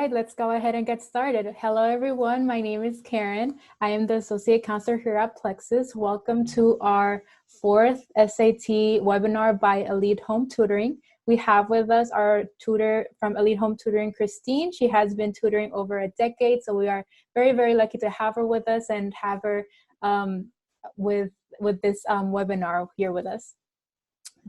right, let's go ahead and get started. Hello, everyone. My name is Karen. I am the Associate Counselor here at Plexuss. Welcome to our fourth SAT webinar by Elite Home Tutoring. We have with us our tutor from Elite Home Tutoring, Christine. She has been tutoring over a decade, so we are very, very lucky to have her with us and have her with this webinar here with us.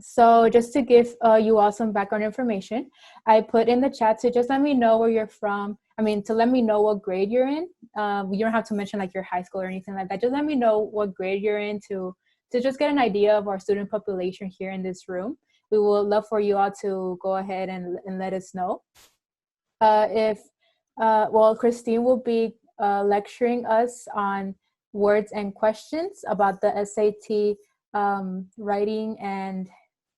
So just to give you all some background information, I put in the chat to just let me know where you're from. To let me know what grade you're in. You don't have to mention like your high school or anything like that. Just let me know what grade you're in to just get an idea of our student population here in this room. We would love for you all to go ahead and let us know. Well, Christine will be lecturing us on words and questions about the SAT writing and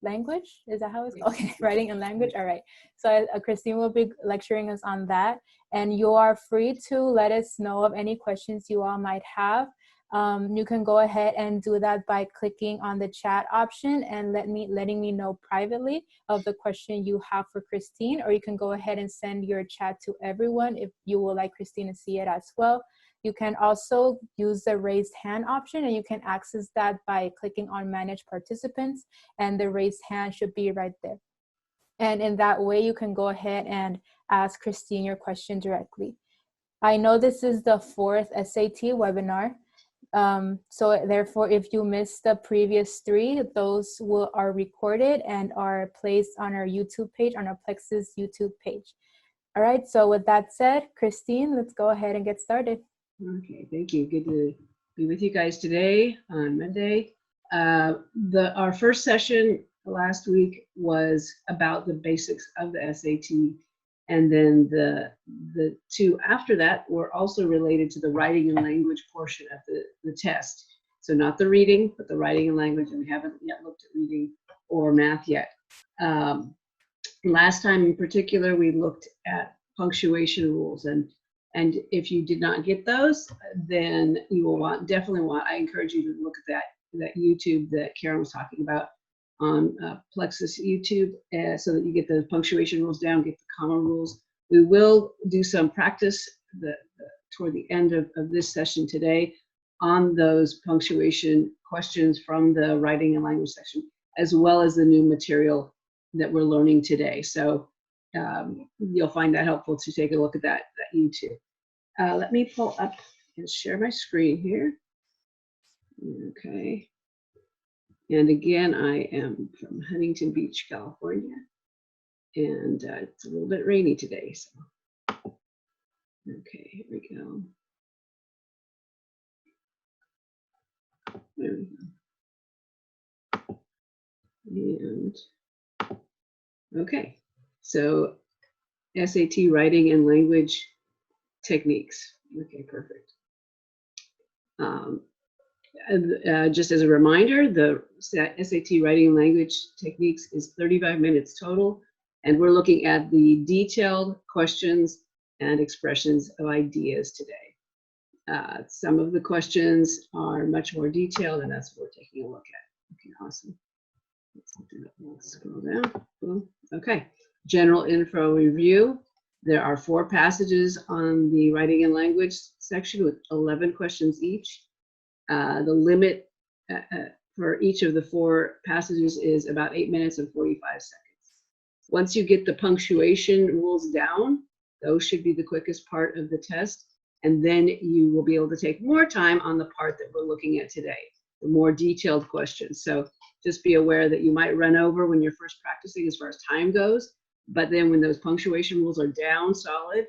language. Is that how it's called? Okay, writing and language. All right. So Christine will be lecturing us on that. And you are free to let us know of any questions you all might have. You can go ahead and do that by clicking on the chat option and letting me know privately of the question you have for Christine, or you can go ahead and send your chat to everyone if you would like Christine to see it as well. You can also use the raised hand option, and you can access that by clicking on Manage Participants, and the raised hand should be right there. And in that way, you can go ahead and ask Christine your question directly. I know this is the fourth SAT webinar, so therefore, if you missed the previous three, those are recorded and are placed on our YouTube page, on our Plexuss YouTube page. All right, so with that said, Christine, let's go ahead and get started. Okay, thank you. Good to be with you guys today on Monday. Our first session last week was about the basics of the SAT, and then the two after that were also related to the writing and language portion of the test. So not the reading, but the writing and language, and we haven't yet looked at reading or math yet. Last time in particular, we looked at punctuation rules, and if you did not get those, then you will definitely want, I encourage you to look at that YouTube that Karen was talking about on Plexuss YouTube, so that you get the punctuation rules down, get the comma rules. We will do some practice toward the end of this session today on those punctuation questions from the writing and language section, as well as the new material that we're learning today. So you'll find that helpful to take a look at that YouTube. Let me pull up and share my screen here. Okay. And again, I am from Huntington Beach, California, and it's a little bit rainy today. So, okay, here we go. There we go. And okay, so SAT writing and language techniques. Okay, perfect. Just as a reminder, the SAT writing and language techniques is 35 minutes total, and we're looking at the detailed questions and expressions of ideas today. Some of the questions are much more detailed, and that's what we're taking a look at. Okay, awesome. Let's scroll down. Boom. Okay, general info review. There are 4 passages on the writing and language section with 11 questions each. The limit for each of the 4 passages is about 8 minutes and 45 seconds. Once you get the punctuation rules down, those should be the quickest part of the test, and then you will be able to take more time on the part that we're looking at today, the more detailed questions. So just be aware that you might run over when you're first practicing as far as time goes, but then when those punctuation rules are down solid,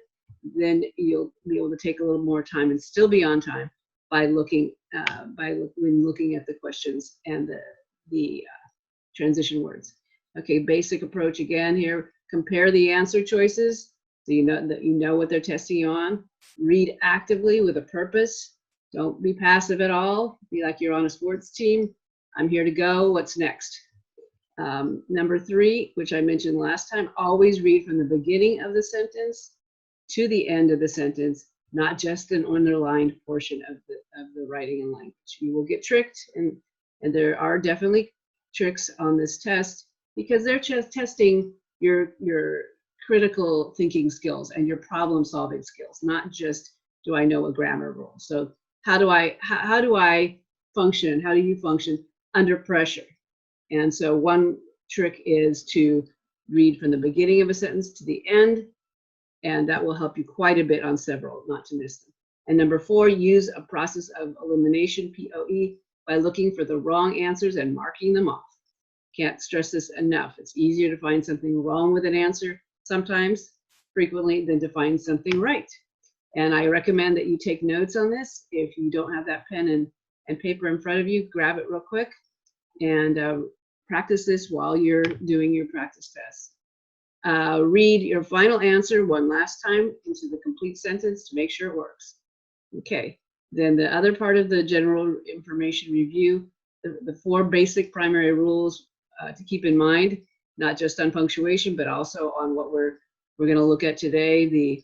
then you'll be able to take a little more time and still be on time by looking when looking at the questions and the transition words. Okay, basic approach again here. Compare the answer choices so you know what they're testing you on. Read actively with a purpose. Don't be passive at all. Be like you're on a sports team. I'm here to go. What's next? Number 3, which I mentioned last time, always read from the beginning of the sentence to the end of the sentence, not just an underlined portion of the writing and language. You will get tricked, and there are definitely tricks on this test because they're just testing your critical thinking skills and your problem solving skills, not just do I know a grammar rule. So how do I function? How do you function under pressure? And so one trick is to read from the beginning of a sentence to the end, and that will help you quite a bit on several, not to miss them. And number 4, use a process of elimination, POE, by looking for the wrong answers and marking them off. Can't stress this enough. It's easier to find something wrong with an answer sometimes, frequently, than to find something right. And I recommend that you take notes on this. If you don't have that pen and paper in front of you, grab it real quick and practice this while you're doing your practice test. Read your final answer one last time into the complete sentence to make sure it works. Okay, then the other part of the general information review, the 4 basic primary rules to keep in mind, not just on punctuation, but also on what we're going to look at today,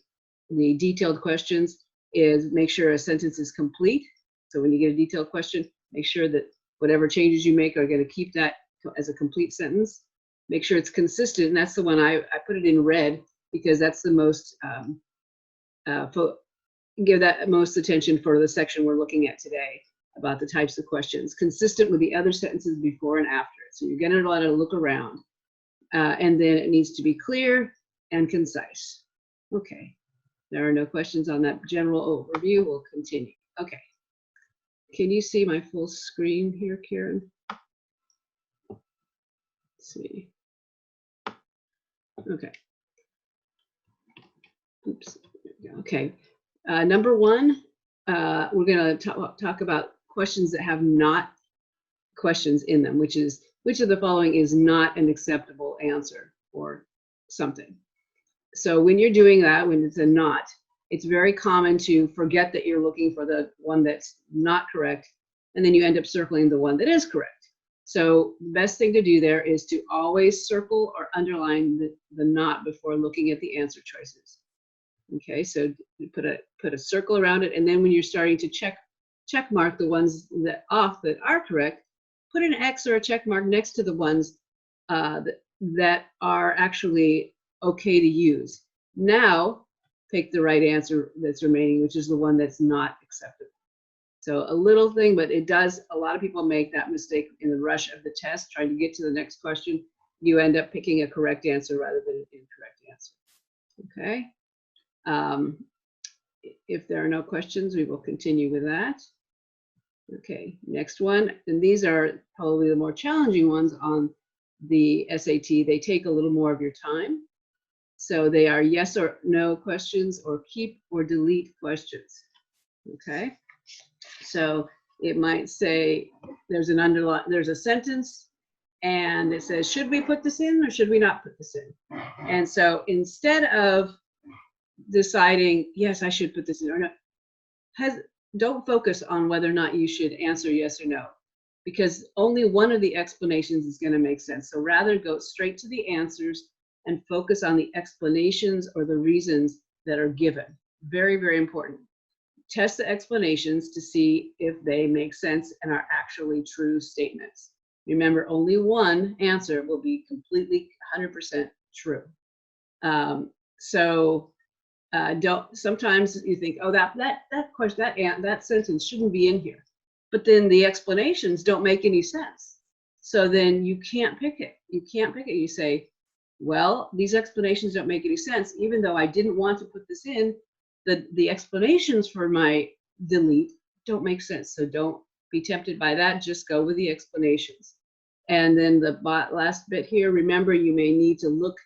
the detailed questions, is make sure a sentence is complete. So when you get a detailed question, make sure that whatever changes you make are going to keep that as a complete sentence. Make sure it's consistent, and that's the one I put it in red because that's the most, give that most attention for the section we're looking at today about the types of questions. Consistent with the other sentences before and after. So you're going to want to look around. And then it needs to be clear and concise. Okay, there are no questions on that general overview. We'll continue. Okay. Can you see my full screen here, Karen? Let's see. Okay. Oops. Okay. Number 1, we're going to talk about questions that have not questions in them, which is, which of the following is not an acceptable answer or something. So when you're doing that, when it's a not, it's very common to forget that you're looking for the one that's not correct, and then you end up circling the one that is correct. So the best thing to do there is to always circle or underline the not before looking at the answer choices. Okay, so you put a circle around it, and then when you're starting to check mark the ones that are correct, put an X or a check mark next to the ones that are actually okay to use. Now pick the right answer that's remaining, which is the one that's not acceptable. So a little thing, but it does, a lot of people make that mistake in the rush of the test, trying to get to the next question. You end up picking a correct answer rather than an incorrect answer. Okay. If there are no questions, we will continue with that. Okay, next one, and these are probably the more challenging ones on the SAT. They take a little more of your time. So they are yes or no questions, or keep or delete questions. Okay, so it might say there's a sentence and it says, should we put this in or should we not put this in? And so instead of deciding, yes, I should put this in or not, don't focus on whether or not you should answer yes or no, because only one of the explanations is going to make sense. So rather go straight to the answers and focus on the explanations or the reasons that are given. Very, very important. Test the explanations to see if they make sense and are actually true statements. Remember, only one answer will be completely 100% true. Sometimes you think, oh, that sentence shouldn't be in here, but then the explanations don't make any sense. So then you can't pick it. You say, well, these explanations don't make any sense, even though I didn't want to put this in. The explanations for my delete don't make sense. So don't be tempted by that. Just go with the explanations. And then the last bit here, remember, you may need to look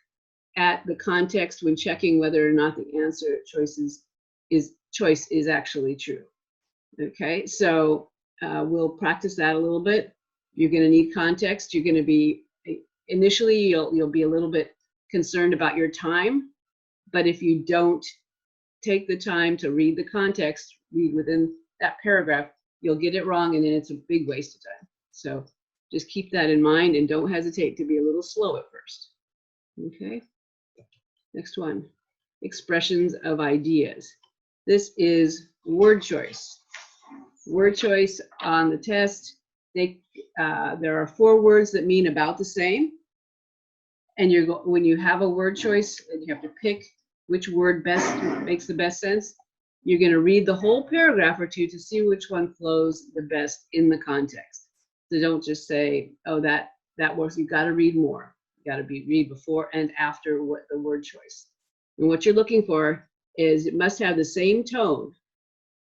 at the context when checking whether or not the answer choice is actually true. Okay, so we'll practice that a little bit. You're going to need context. You're going to be, initially you'll be a little bit concerned about your time, but if you don't take the time to read the context, read within that paragraph, you'll get it wrong, and then it's a big waste of time. So just keep that in mind and don't hesitate to be a little slow at first. Okay. Next one, expressions of ideas. This is word choice. Word choice on the test. There are 4 words that mean about the same. and when you have a word choice and you have to pick which word best makes the best sense, you're going to read the whole paragraph or two to see which one flows the best in the context. So don't just say, oh, that works. You've got to read more. You got to read before and after what the word choice. And what you're looking for is it must have the same tone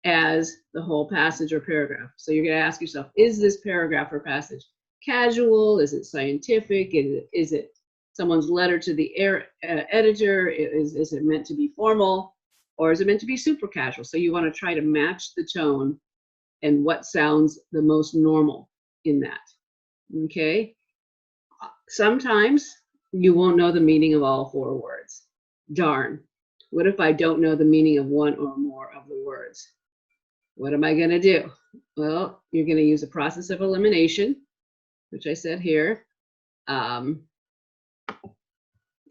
as the whole passage or paragraph. So you're going to ask yourself, is this paragraph or passage casual? Is it scientific? Is it someone's letter to the editor? Is it meant to be formal? Or is it meant to be super casual? So you want to try to match the tone and what sounds the most normal in that. Okay? Sometimes you won't know the meaning of all 4 words. Darn. What if I don't know the meaning of one or more of the words? What am I going to do? Well, you're going to use a process of elimination, which I said here.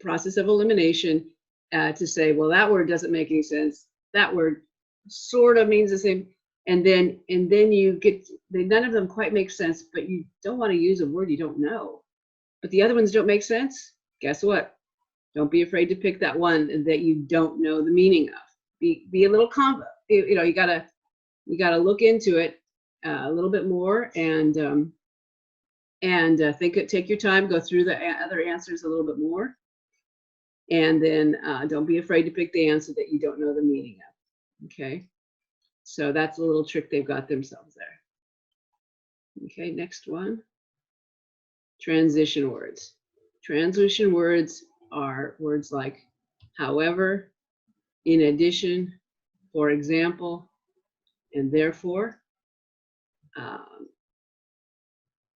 Process of elimination to say, well, that word doesn't make any sense. That word sort of means the same. And then you get, none of them quite make sense, but you don't want to use a word you don't know. But the other ones don't make sense. Guess what? Don't be afraid to pick that one that you don't know the meaning of. Be a little you gotta look into it a little bit more and take your time, go through the other answers a little bit more. And then don't be afraid to pick the answer that you don't know the meaning of. Okay, so that's a little trick they've got themselves there. Okay, next one. Transition words. Transition words are words like however, in addition, for example, and therefore.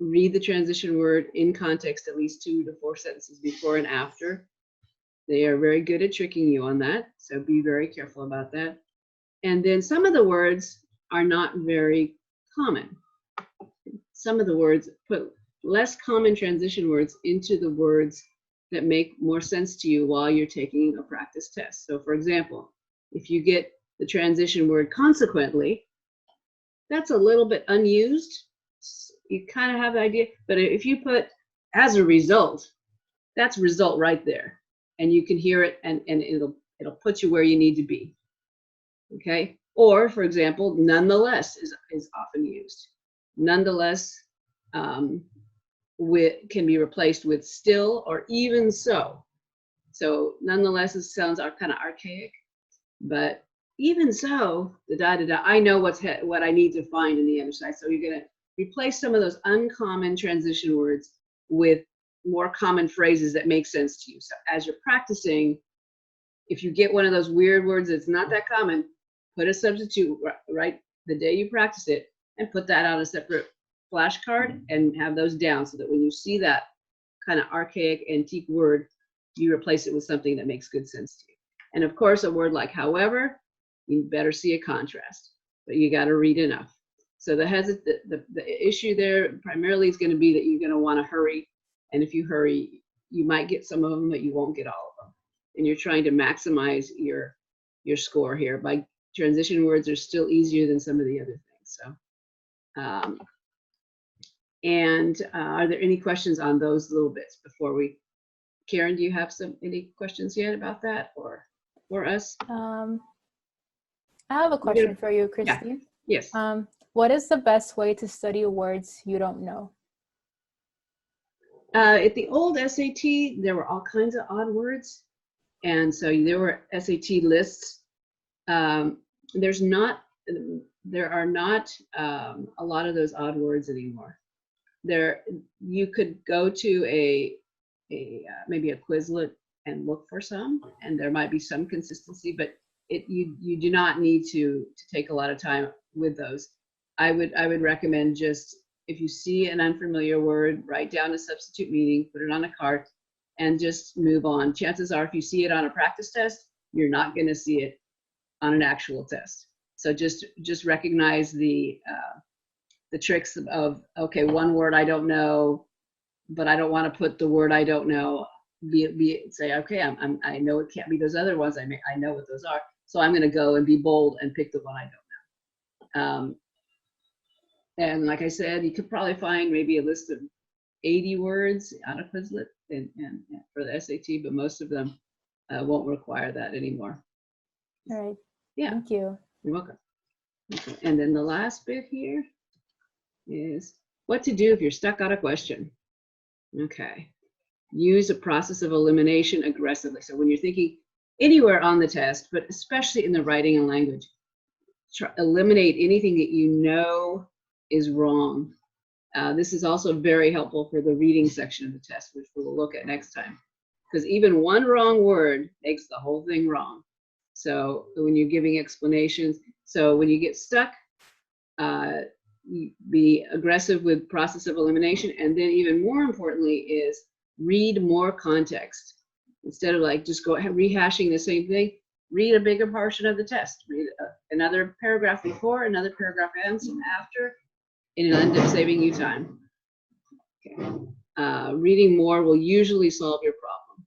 Read the transition word in context at least 2 to 4 sentences before and after. They are very good at tricking you on that, so be very careful about that. And then some of the words are not very common. Some of the words, put less common transition words into the words that make more sense to you while you're taking a practice test. So for example, if you get the transition word consequently, that's a little bit unused. You kind of have the idea, but if you put as a result, that's result right there. And you can hear it and it'll put you where you need to be. Okay? Or, for example, nonetheless is often used. Nonetheless can be replaced with still or even so. So nonetheless sounds kind of archaic, but even so, I know what I need to find in the other side. So you're going to replace some of those uncommon transition words with more common phrases that make sense to you. So as you're practicing, if you get one of those weird words that's not that common, put a substitute right the day you practice it and put that on a separate flashcard and have those down so that when you see that kind of archaic, antique word, you replace it with something that makes good sense to you. And of course, a word like however, you better see a contrast, but you got to read enough. So the issue there primarily is going to be that you're going to want to hurry. And if you hurry, you might get some of them, but you won't get all of them. And you're trying to maximize your score here. By transition words are still easier than some of the other things. So, are there any questions on those little bits before we? Karen, do you have any questions yet about that or for us? I have a question for you, Christine. Yeah. Yes. What is the best way to study words you don't know? At the old SAT, there were all kinds of odd words. And so there were SAT lists. There are not a lot of those odd words anymore. You could go to maybe a Quizlet and look for some, and there might be some consistency, but you do not need to take a lot of time with those. I would recommend just, if you see an unfamiliar word, write down a substitute meaning, put it on a card, and just move on. Chances are, if you see it on a practice test, you're not going to see it on an actual test. So just recognize the tricks of, okay, one word I don't know, but I don't want to put the word I don't know. Say, okay, I know it can't be those other ones. I know what those are. So I'm going to go and be bold and pick the one I don't know. And like I said, you could probably find maybe a list of 80 words on a Quizlet. for the SAT, but most of them won't require that anymore. All right. Yeah. Thank you. You're welcome. Okay. And then the last bit here is what to do if you're stuck on a question. Okay. Use a process of elimination aggressively. So when you're thinking anywhere on the test, but especially in the writing and language, eliminate anything that you know is wrong. This is also very helpful for the reading section of the test, which we'll look at next time. Because even one wrong word makes the whole thing wrong. So when you're giving explanations, so when you get stuck, be aggressive with process of elimination. And then even more importantly is read more context. Instead of like just go ahead rehashing the same thing, read a bigger portion of the test. Read another paragraph before, another paragraph after, and it'll end up saving you time. Okay. Reading more will usually solve your problem.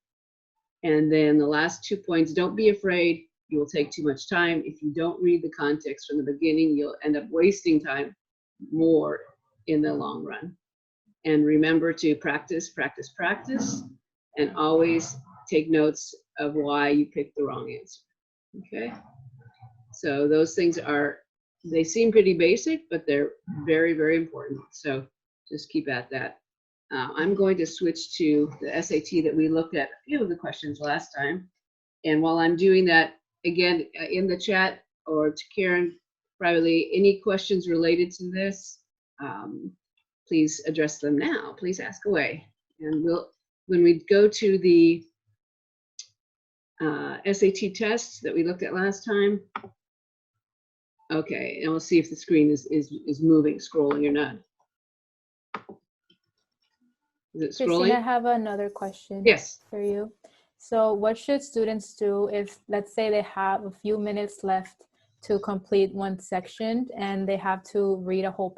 And then the last 2 points, don't be afraid you will take too much time. If you don't read the context from the beginning, you'll end up wasting time more in the long run. And remember to practice, practice, practice, and always take notes of why you picked the wrong answer. Okay? So those things they seem pretty basic, but they're very, very important. So just keep at that. I'm going to switch to the SAT that we looked at a few of the questions last time. And while I'm doing that, again, in the chat or to Karen privately, any questions related to this, please address them now. Please ask away. And when we go to the SAT tests that we looked at last time, okay, and we'll see if the screen is moving, scrolling or not. Is it scrolling? Christine, I have another question. Yes. For you. So what should students do if, let's say, they have a few minutes left to complete one section and they have to read a whole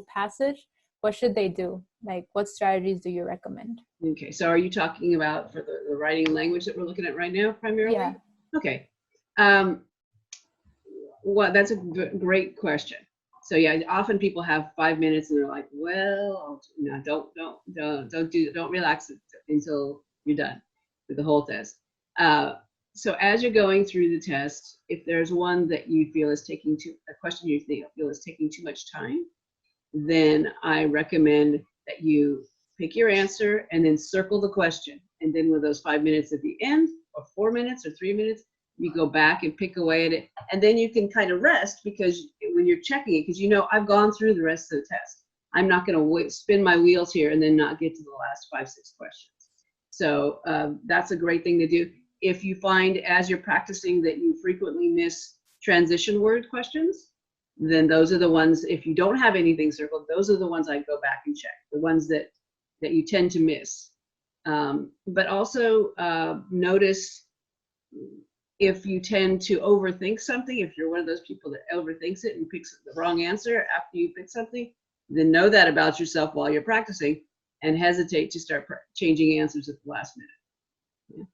passage? What should they do? Like, what strategies do you recommend? Okay, so are you talking about for the writing and language that we're looking at right now primarily? Yeah. Okay. Well, that's a great question. So yeah, often people have 5 minutes and they're like, well, no, don't relax until you're done with the whole test. So as you're going through the test, if there's one that you feel is taking a question you feel is taking too much time, then I recommend that you pick your answer and then circle the question. And then with those 5 minutes at the end, or 4 minutes or 3 minutes, you go back and pick away at it. And then you can kind of rest, because when you're checking it, because you know I've gone through the rest of the test. I'm not going to spin my wheels here and then not get to the last 5, 6 questions. So that's a great thing to do. If you find as you're practicing that you frequently miss transition word questions, then those are the ones, if you don't have anything circled, those are the ones I go back and check, the ones that you tend to miss. But also notice if you tend to overthink something, if you're one of those people that overthinks it and picks the wrong answer after you pick something, then know that about yourself while you're practicing and hesitate to start changing answers at the last minute. Yeah.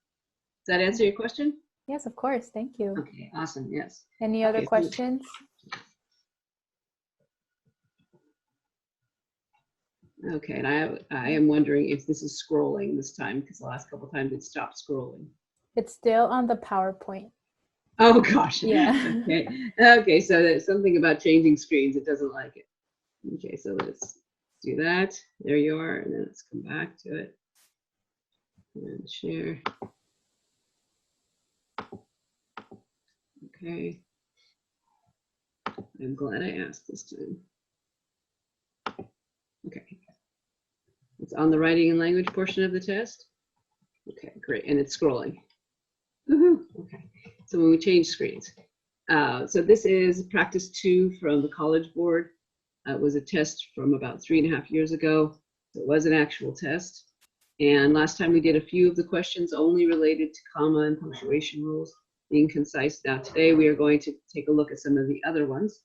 Does that answer your question? Yes, of course. Thank you. Okay, awesome. Yes. Any other questions? Okay, and I am wondering if this is scrolling this time, because the last couple of times it stopped scrolling. It's still on the PowerPoint. Oh gosh. Yeah. Okay. Okay, so there's something about changing screens. It doesn't like it. Okay, so let's do that. There you are, and then let's come back to it and share. Okay. I'm glad I asked this time. Okay. It's on the writing and language portion of the test. Okay, great, and it's scrolling. Okay, so when we change screens. So this is practice 2 from the College Board. It was a test from about 3.5 years ago. So it was an actual test. And last time we did a few of the questions only related to comma and punctuation rules, being concise. Now today we are going to take a look at some of the other ones.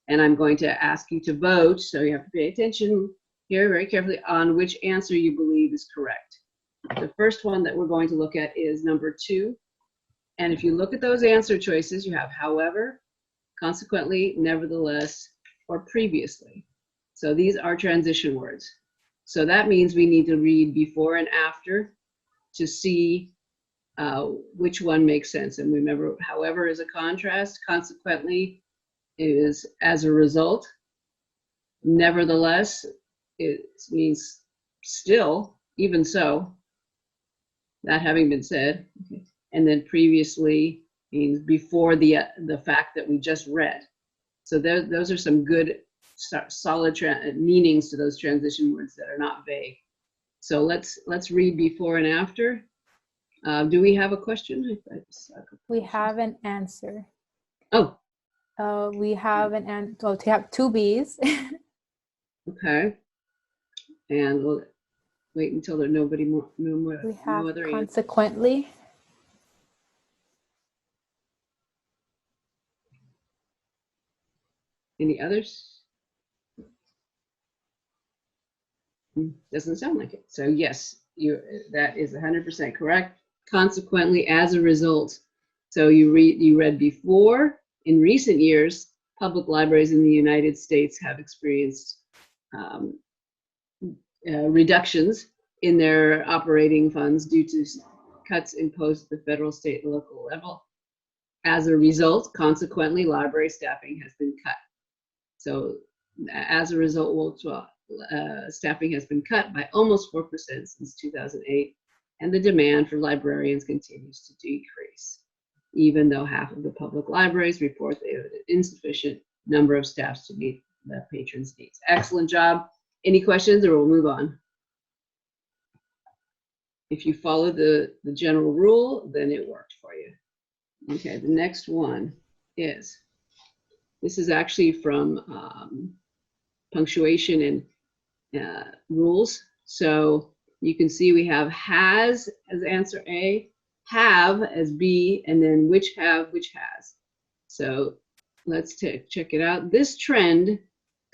And I'm going to ask you to vote, so you have to pay attention here very carefully on which answer you believe is correct. The first one that we're going to look at is number 2. And if you look at those answer choices, you have however, consequently, nevertheless, or previously. So these are transition words. So that means we need to read before and after to see which one makes sense. And remember, however is a contrast, consequently is as a result, nevertheless, it means still, even so, that having been said. Okay. And then previously means before the fact that we just read. So those are some good solid meanings to those transition words that are not vague. So let's read before and after. Do we have a question? We have an answer. Oh. We have an answer. Well, we have two B's. Okay. And we'll wait until there's nobody more. We have no other consequently. Any others? Doesn't sound like it. So yes, that is 100% correct. Consequently, as a result. So you read before. In recent years, public libraries in the United States have experienced reductions in their operating funds due to cuts imposed at the federal, state, and local level. As a result, consequently, library staffing has been cut. So as a result, staffing has been cut by almost 4% since 2008, and the demand for librarians continues to decrease, even though half of the public libraries report they have an insufficient number of staffs to meet the patrons' needs. Excellent job. Any questions, or we'll move on? If you follow the general rule, then it worked for you. Okay, the next one is, this is actually from punctuation and rules. So you can see we have has as answer A, have as B, and then which have, which has. So let's check it out. This trend,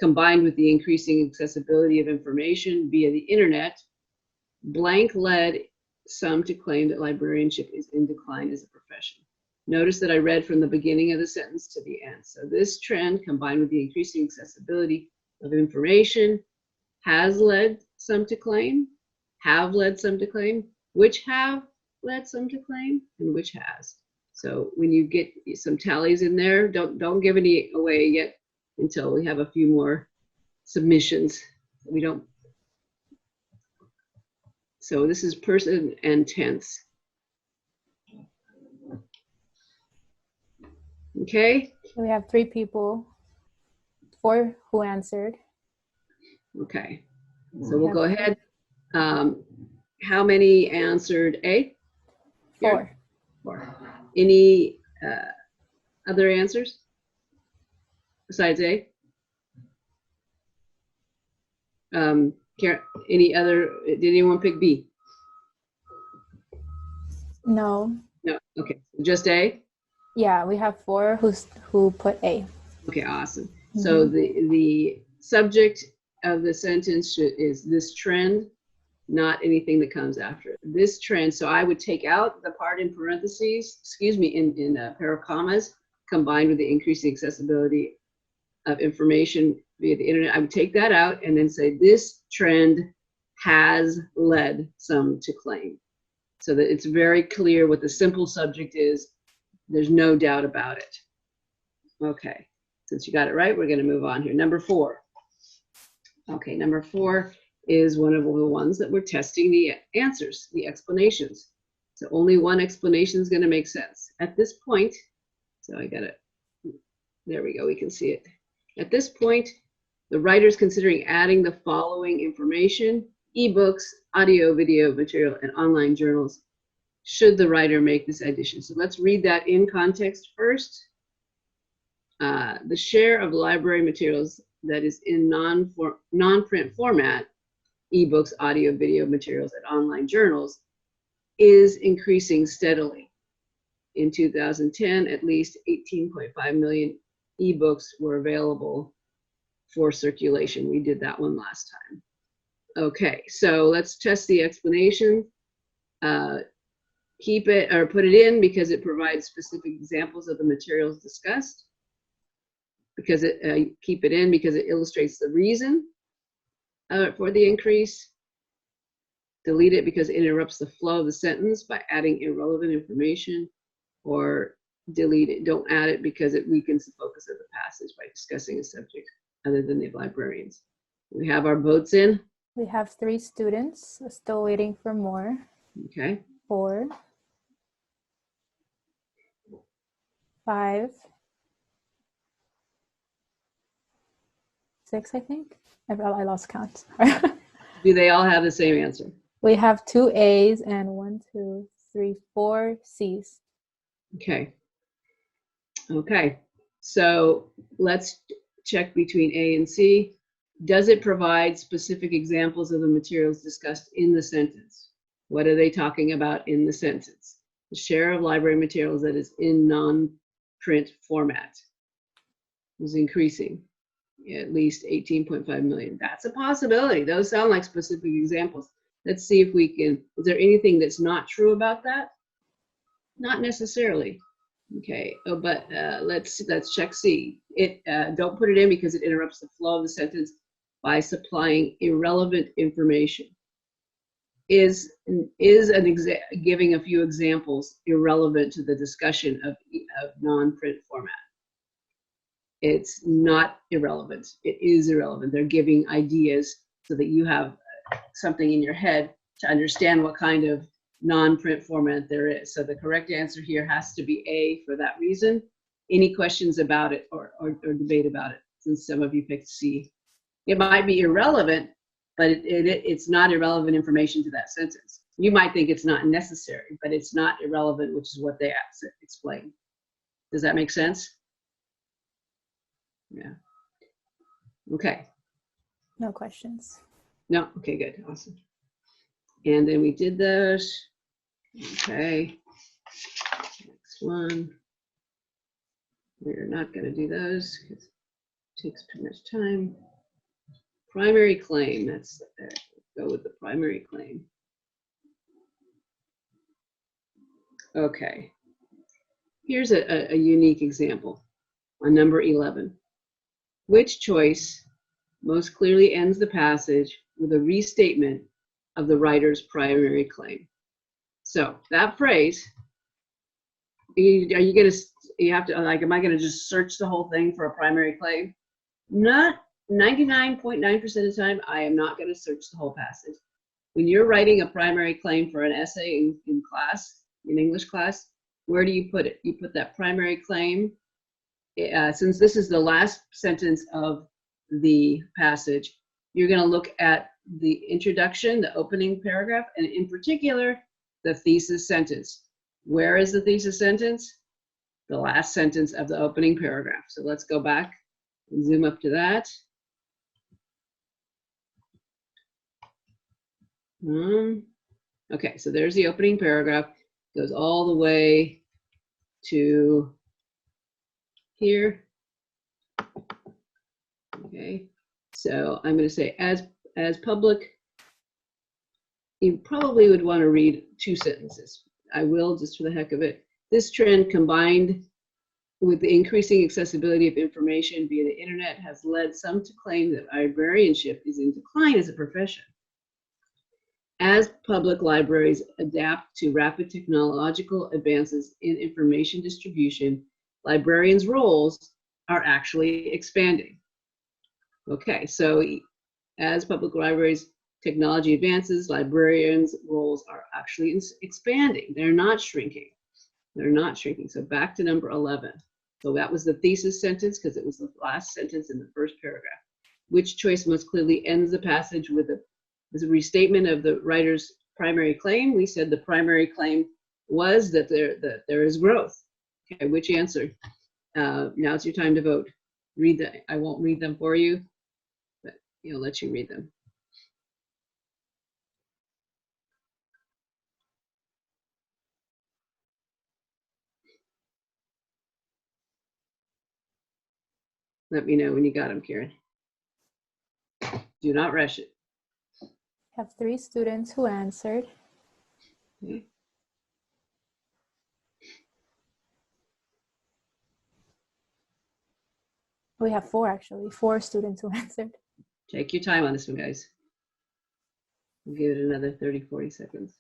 combined with the increasing accessibility of information via the internet, blank led some to claim that librarianship is in decline as a profession. Notice that I read from the beginning of the sentence to the end. So this trend, combined with the increasing accessibility of information, has led some to claim, have led some to claim, which have led some to claim, and which has. So when you get some tallies in there, don't give any away yet until we have a few more submissions. We don't. So this is person and tense. Okay. We have 3 people, 4 who answered. Okay. So we'll go ahead. How many answered A? 4. 4. Any other answers besides A? Any other? Did anyone pick B? No. No. Okay. Just A? Yeah, we have 4 who put A. Okay, awesome. Mm-hmm. So the subject of the sentence is this trend, not anything that comes after it. This trend, so I would take out the part in parentheses, in a pair of commas, combined with the increasing accessibility of information via the internet. I would take that out and then say this trend has led some to claim. So that it's very clear what the simple subject is. There's no doubt about it. Okay, since you got it right, we're going to move on here. Number 4. Okay, number 4 is one of the ones that we're testing the answers, the explanations. So only one explanation is going to make sense. At this point, so I got it. There we go, we can see it. At this point, the writer is considering adding the following information: ebooks, audio, video material, and online journals, should the writer make this addition. So let's read that in context first. The share of library materials that is in non-print format, ebooks, audio, video materials, and online journals, is increasing steadily. In 2010, at least 18.5 million ebooks were available for circulation. We did that one last time. Okay, so let's test the explanation. Keep it or put it in because it provides specific examples of the materials discussed. Because keep it in because it illustrates the reason. for the increase. Delete it because it interrupts the flow of the sentence by adding irrelevant information, or delete it, don't add it because it weakens the focus of the passage by discussing a subject other than the librarians. We have our votes in. We have 3 students, still waiting for more. Okay. 4, 5, 6, I think. I lost count. Do they all have the same answer? We have 2 A's and 1, 2, 3, 4 C's. Okay. Okay. So let's check between A and C. Does it provide specific examples of the materials discussed in the sentence? What are they talking about in the sentence? The share of library materials that is in non-print format is increasing, at least 18.5 million. That's a possibility. Those sound like specific examples. Let's see if we can, is there anything that's not true about that? Not necessarily. Okay, but let's check C. Don't put it in because it interrupts the flow of the sentence by supplying irrelevant information. Is giving a few examples irrelevant to the discussion of non-print format? It's not irrelevant. It is irrelevant. They're giving ideas so that you have something in your head to understand what kind of non-print format there is. So the correct answer here has to be A for that reason. Any questions about it or debate about it, since some of you picked C? It might be irrelevant, but it's not irrelevant information to that sentence. You might think it's not necessary, but it's not irrelevant, which is what they explain. Does that make sense? Yeah. Okay. No questions. No? Okay, good. Awesome. And then we did those. Okay. Next one. We're not going to do those because it takes too much time. Primary claim. Let's go with the primary claim. Okay. Here's a unique example on number 11. Which choice most clearly ends the passage with a restatement of the writer's primary claim? So that phrase, you have to, like, am I going to just search the whole thing for a primary claim? Not 99.9% of the time, I am not going to search the whole passage. When you're writing a primary claim for an essay in class, in English class, where do you put it? You put that primary claim, since this is the last sentence of the passage, you're going to look at the introduction, the opening paragraph, and in particular, the thesis sentence. Where is the thesis sentence? The last sentence of the opening paragraph. So let's go back and zoom up to that. Okay, so there's the opening paragraph. Goes all the way to here. Okay, so I'm going to say as public, you probably would want to read 2 sentences. I will, just for the heck of it. This trend, combined with the increasing accessibility of information via the internet, has led some to claim that librarianship is in decline as a profession. As public libraries adapt to rapid technological advances in information distribution, librarians' roles are actually expanding. Okay, so as public libraries technology advances, librarians' roles are actually expanding. They're not shrinking. They're not shrinking. So back to number 11. So that was the thesis sentence because it was the last sentence in the first paragraph. Which choice most clearly ends the passage with a restatement of the writer's primary claim? We said the primary claim was that there is growth. Okay, which answer? Now it's your time to vote. Read that. I won't read them for you, but I'll let you read them. Let me know when you got them, Karen. Do not rush it. We have 3 students who answered. Okay. We have 4 actually, 4 students who answered. Take your time on this one, guys. We'll give it another 30, 40 seconds.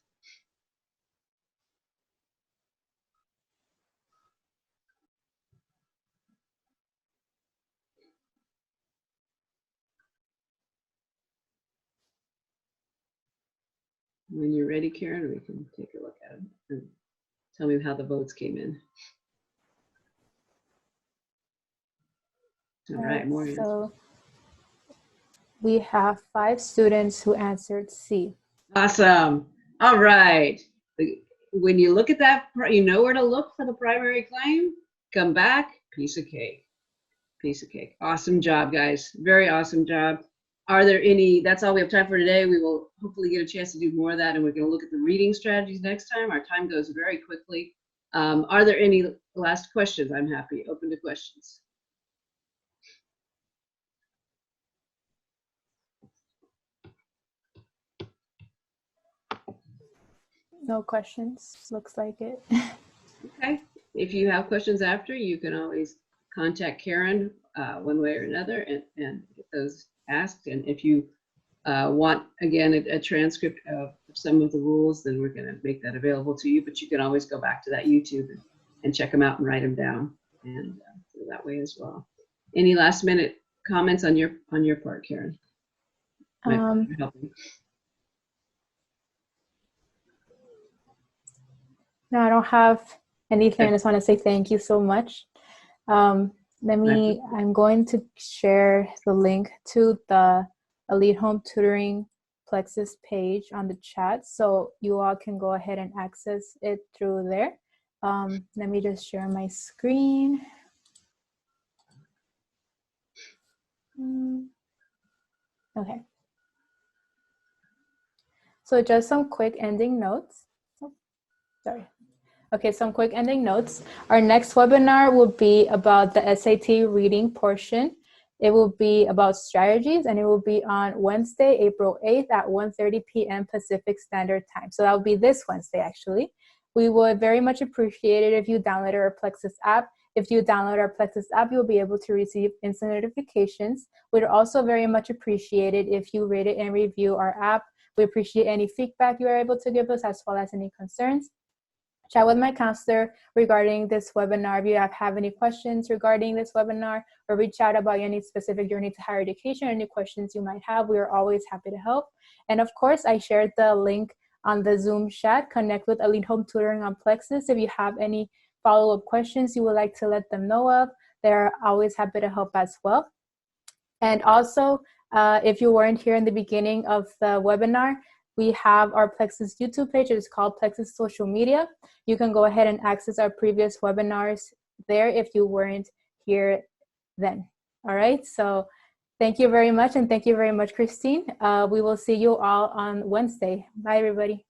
When you're ready, Karen, we can take a look at them and tell me how the votes came in. All right, more. So we have 5 students who answered C. Awesome. All right. When you look at that, you know where to look for the primary claim. Come back, piece of cake. Piece of cake. Awesome job, guys. Very awesome job. Are there any, that's all we have time for today. We will hopefully get a chance to do more of that, and we're going to look at the reading strategies next time. Our time goes very quickly. Are there any last questions? I'm happy. Open to questions. No questions, looks like it. Okay. If you have questions after, you can always contact Karen one way or another and get those asked. And if you want, again, a transcript of some of the rules, then we're going to make that available to you. But you can always go back to that YouTube and check them out and write them down, and so that way as well. Any last minute comments on your part, Karen? My pleasure helping. No, I don't have anything. I just want to say thank you so much. I'm going to share the link to the Elite Home Tutoring Plexuss page on the chat, so you all can go ahead and access it through there. Let me just share my screen. Okay. So just some quick ending notes. Oh, sorry. Okay, some quick ending notes. Our next webinar will be about the SAT reading portion. It will be about strategies, and it will be on Wednesday, April 8th at 1:30 p.m. Pacific Standard Time. So that will be this Wednesday, actually. We would very much appreciate it if you downloaded our Plexuss app. If you download our Plexuss app, you'll be able to receive instant notifications. We'd also very much appreciate it if you rate it and review our app. We appreciate any feedback you are able to give us, as well as any concerns. Chat with my counselor regarding this webinar. If you have any questions regarding this webinar, or reach out about any specific journey to higher education, or any questions you might have, we are always happy to help. And of course, I shared the link on the Zoom chat. Connect with Elite Home Tutoring on Plexuss. If you have any follow-up questions you would like to let them know of, they're always happy to help as well. And also, if you weren't here in the beginning of the webinar, we have our Plexuss YouTube page. It's called Plexuss Social Media. You can go ahead and access our previous webinars there if you weren't here then. All right, so thank you very much, and thank you very much, Christine. We will see you all on Wednesday. Bye, everybody.